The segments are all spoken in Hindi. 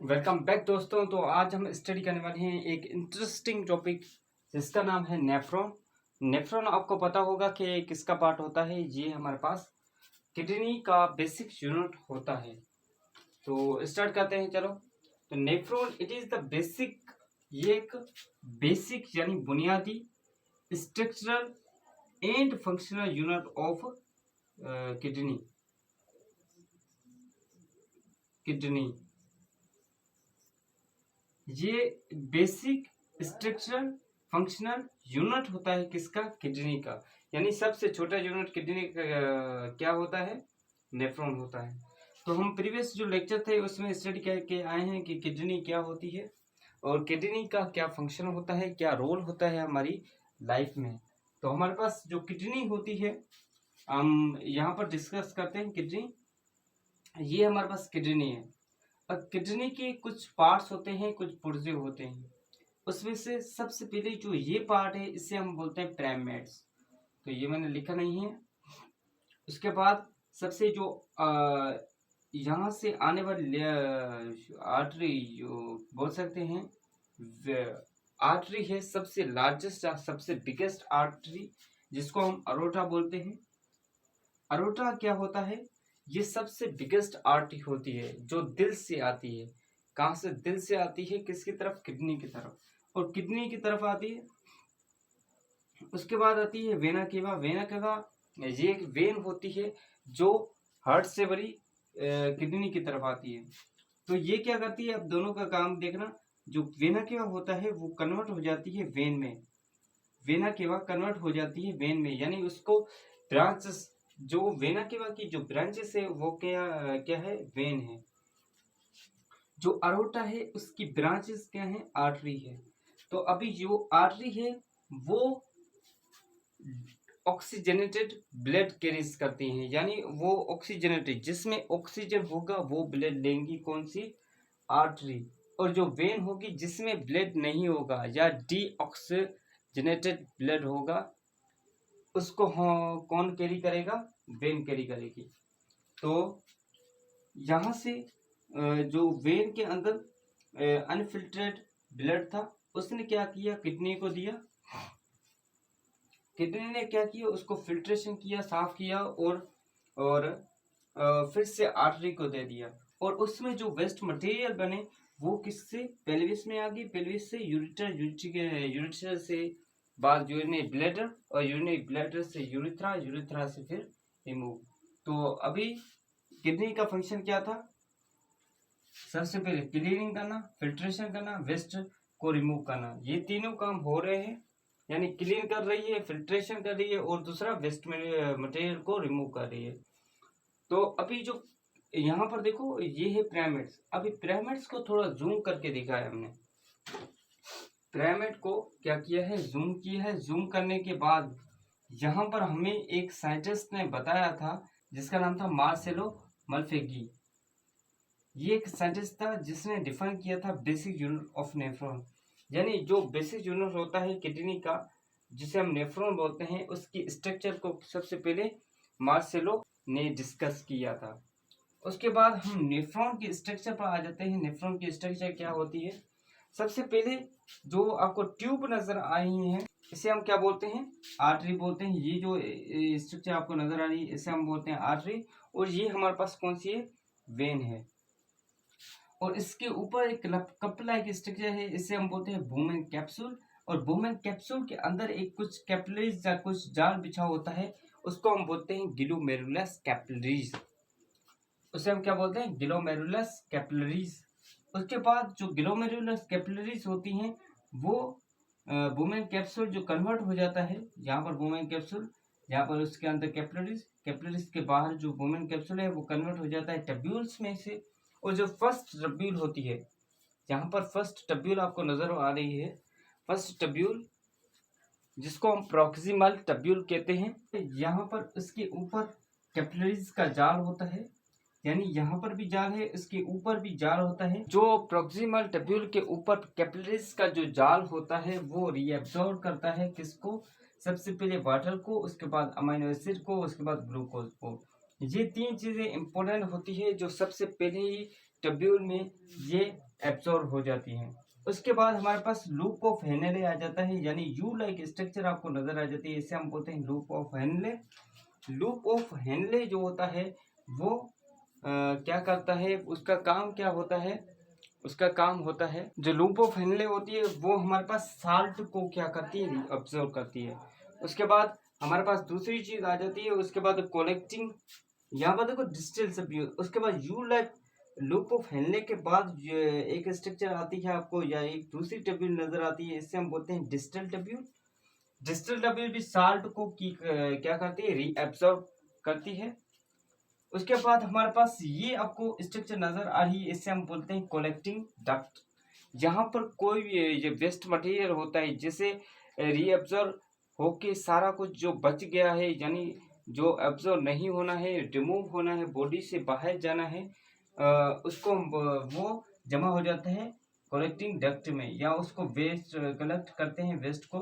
वेलकम बैक दोस्तों। तो आज हम स्टडी करने वाले हैं एक इंटरेस्टिंग टॉपिक जिसका नाम है नेफ्रॉन। नेफ्रॉन आपको पता होगा कि किसका पार्ट होता है। ये हमारे पास किडनी का बेसिक यूनिट होता है। तो स्टार्ट करते हैं चलो। तो nephron it is the basic, ये एक बेसिक यानी बुनियादी structural and functional unit of kidney kidney ये बेसिक स्ट्रक्चरल फंक्शनल यूनिट होता है किसका? किडनी का। यानी सबसे छोटा यूनिट किडनी का क्या होता है? नेफ्रॉन होता है। तो हम प्रीवियस जो लेक्चर थे उसमें स्टडी करके आए हैं कि किडनी क्या होती है और किडनी का क्या फंक्शन होता है, क्या रोल होता है हमारी लाइफ में। तो हमारे पास जो किडनी होती है, हम यहाँ पर डिस्कस करते हैं किडनी। ये हमारे पास किडनी है। अब किडनी के कुछ पार्ट्स होते हैं, कुछ पुर्जे होते हैं। उसमें से सबसे पहले जो ये पार्ट है इसे हम बोलते हैं प्राइमेट्स। तो ये मैंने लिखा नहीं है। उसके बाद सबसे जो यहाँ से आने वाली आर्टरी जो बोल सकते हैं, आर्टरी है सबसे लार्जेस्ट, सबसे बिगेस्ट आर्टरी, जिसको हम अरोटा बोलते हैं। अरोटा क्या होता है? ये सबसे बिगेस्ट आर्टरी होती है जो दिल से आती है। कहाँ से? दिल से आती है। किसकी तरफ? किडनी की तरफ। और किडनी की तरफ आती है। उसके बाद आती है वेना केवा। वेना केवा ये एक वेन होती है जो हार्ट से बड़ी किडनी की तरफ आती है। तो ये क्या करती है? अब दोनों का काम देखना। जो वेना केवा होता है वो कन्वर्ट हो जाती है वेन में। वेना केवा कन्वर्ट हो जाती है वेन में, यानी उसको ब्रांचेस, जो वेना केवा की जो ब्रांचेस है वो क्या क्या है? वेन है। जो अरोटा है उसकी ब्रांचेस क्या है? आर्टरी है। तो अभी जो आर्टरी है वो ऑक्सीजनेटेड ब्लड कैरीज करती हैं, यानी वो ऑक्सीजनेटेड, जिसमें ऑक्सीजन होगा वो ब्लड लेंगी। कौन सी? आर्टरी। और जो वेन होगी जिसमें ब्लड नहीं होगा या डीऑक्सीजनेटेड ब्लड होगा उसको कौन कैरी करेगा? वेन कैरी करेगी। तो यहाँ से जो वेन के अंदर अनफिल्टर्ड ब्लड था उसने क्या किया? किडनी को दिया। किडनी ने क्या किया? उसको फिल्ट्रेशन किया, साफ किया और फिर से आर्टरी को दे दिया। और उसमें जो वेस्ट मटेरियल बने वो किससे? पेल्विस में आ गई। पेल्विस से यूरिटर, यूरिटर से बाद यूरिनरी ब्लैडर, और यूरिनरी ब्लैडर से यूरिथ्रा, यूरिथ्रा से फिर रिमूव। तो अभी किडनी का फंक्शन क्या था? सबसे पहले क्लीनिंग करना, फिल्ट्रेशन करना, वेस्ट को रिमूव करना। ये तीनों काम हो रहे हैं, यानी क्लीन कर रही है, फिल्ट्रेशन कर रही है और दूसरा वेस्ट मटेरियल को रिमूव कर रही है। तो अभी जो यहाँ पर देखो ये है पिरामिड्स। अभी पिरामिड्स को थोड़ा जूम करके दिखा है हमने। पिरामिड को क्या किया है? जूम किया है। जूम करने के बाद यहाँ पर हमें एक साइंटिस्ट ने बताया था जिसका नाम था मार्सेलो मल्फेगी। ये एक साइंटिस्ट था जिसने डिफाइन किया था बेसिक यूनिट ऑफ नेफ्रॉन, यानी जो बेसिक यूनिट होता है किडनी का जिसे हम नेफ्रॉन बोलते हैं, उसकी स्ट्रक्चर को सबसे पहले मार्सेलो ने डिस्कस किया था। उसके बाद हम नेफ्रॉन की स्ट्रक्चर पर आ जाते हैं। नेफ्रॉन की स्ट्रक्चर क्या होती है? सबसे पहले जो आपको ट्यूब नजर आई है इसे हम क्या बोलते हैं? आर्टरी बोलते हैं। ये जो स्ट्रक्चर आपको नजर आ रही है इसे हम बोलते हैं आर्टरी। और ये हमारे पास कौन सी है? वेन है। और इसके ऊपर एक कप लाइक स्ट्रक्चर है, इसे हम बोलते हैं बूमेन कैप्सूल। और बूमेन कैप्सूल के अंदर एक कुछ कैपिलरीज या कुछ जाल बिछा होता है, उसको हम बोलते हैं ग्लोमेरुलस कैपिलरीज। उसे हम क्या बोलते हैं? Glomerulus capillaries. उसके बाद जो ग्लोमेरुलस कैपिलरीज होती हैं वो वुमेन कैप्सूल जो कन्वर्ट हो जाता है, यहाँ पर वुमेन कैप्सूल, यहाँ पर उसके अंदर कैपिलरीज, कैपिलरीज के बाहर जो वुमेन कैप्सूल है वो कन्वर्ट हो जाता है टब्यूल्स में से। और जो फर्स्ट टब्यूल होती है, यहाँ पर फर्स्ट टब्यूल आपको नजर आ रही है, फर्स्ट टब्यूल जिसको हम प्रॉक्सिमल टब्यूल कहते हैं, यहाँ पर उसके ऊपर कैपिलरीज का जाल होता है, यानी यहाँ पर भी जाल है, इसके ऊपर भी जाल होता है। जो प्रॉक्सिमल टब्यूल के ऊपर कैपिलरीज का जो जाल होता है वो रीएब्जॉर्ब करता है किसको? सबसे पहले वाटर को, उसके बाद अमीनो एसिड को, उसके बाद ग्लूकोज को। ये तीन चीजें इंपॉर्टेंट होती है जो सबसे पहले ही टब्यूल में ये एब्जॉर्ब हो जाती हैं। उसके बाद हमारे पास लूप ऑफ हेनले आ जाता है, यानी यू लाइक स्ट्रक्चर आपको नजर आ जाती है, इसे हम बोलते हैं loop of Henle. Loop of Henle जो होता है वो क्या करता है, उसका काम क्या होता है, उसका काम होता है, जो लूप ऑफ हेनले होती है वो हमारे पास साल्ट को क्या करती है, ऑब्जर्व करती है। उसके बाद हमारे पास दूसरी चीज आ जाती है, उसके बाद कलेक्टिंग, यहाँ पर देखो डिस्टिल सब्यूज। उसके बाद you like loop of Henle के बाद एक स्ट्रक्चर आती है आपको, या एक दूसरी टेब्यूल नजर आती है, इससे हम बोलते हैं डिस्टल टेब्यूल। डिस्टल टेब्यूल भी साल्ट को क्या करती है, रीअब्सॉर्ब करती है। उसके बाद हमारे पास ये आपको स्ट्रक्चर नजर आ रही है, इससे हम बोलते हैं कलेक्टिंग डक्ट। जहाँ पर कोई भी ये वेस्ट मटेरियल होता है जिसे रीअब्सॉर्ब होके सारा कुछ जो बच गया है, यानी जो एब्जॉर्ब नहीं होना है, रिमूव होना है, बॉडी से बाहर जाना है, उसको वो जमा हो जाता है कलेक्टिंग डक्ट में, या उसको वेस्ट कलेक्ट करते हैं वेस्ट को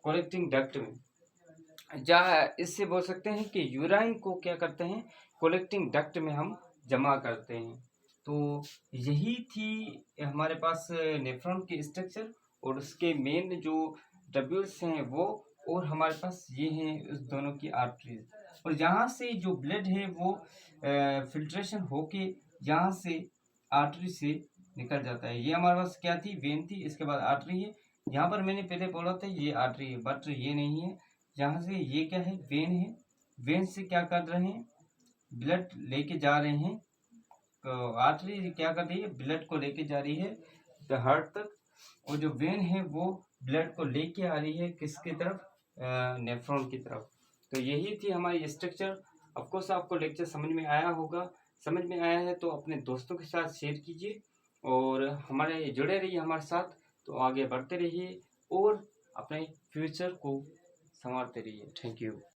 कलेक्टिंग डक्ट में। जहाँ इससे बोल सकते हैं कि यूराइन को क्या करते हैं, कलेक्टिंग डक्ट में हम जमा करते हैं। तो यही थी हमारे पास नेफ्रॉन की स्ट्रक्चर और उसके मेन जो ट्यूब्यूल्स हैं वो, और हमारे पास ये हैं उस दोनों की आर्टरीज। और यहाँ से जो ब्लड है वो फिल्ट्रेशन होके यहाँ से आर्टरी से निकल जाता है। ये हमारे पास क्या थी, वेन थी, इसके बाद आर्टरी है। यहाँ पर मैंने पहले बोला था ये आर्टरी है, बट ये नहीं है। यहाँ से ये क्या है, वेन है। वेन से क्या कर रहे हैं, ब्लड लेके जा रहे हैं। तो आर्टरी क्या कर रही है, ब्लड को लेके जा रही है हार्ट तक, और जो वेन है वो ब्लड को लेके आ रही है किसकी तरफ, नेफ्रॉन की तरफ। तो यही थी हमारी स्ट्रक्चर। ऑफकोर्स आपको लेक्चर समझ में आया होगा। समझ में आया है तो अपने दोस्तों के साथ शेयर कीजिए और हमारे जुड़े रहिए हमारे साथ। तो आगे बढ़ते रहिए और अपने फ्यूचर को संवारते रहिए। Thank you.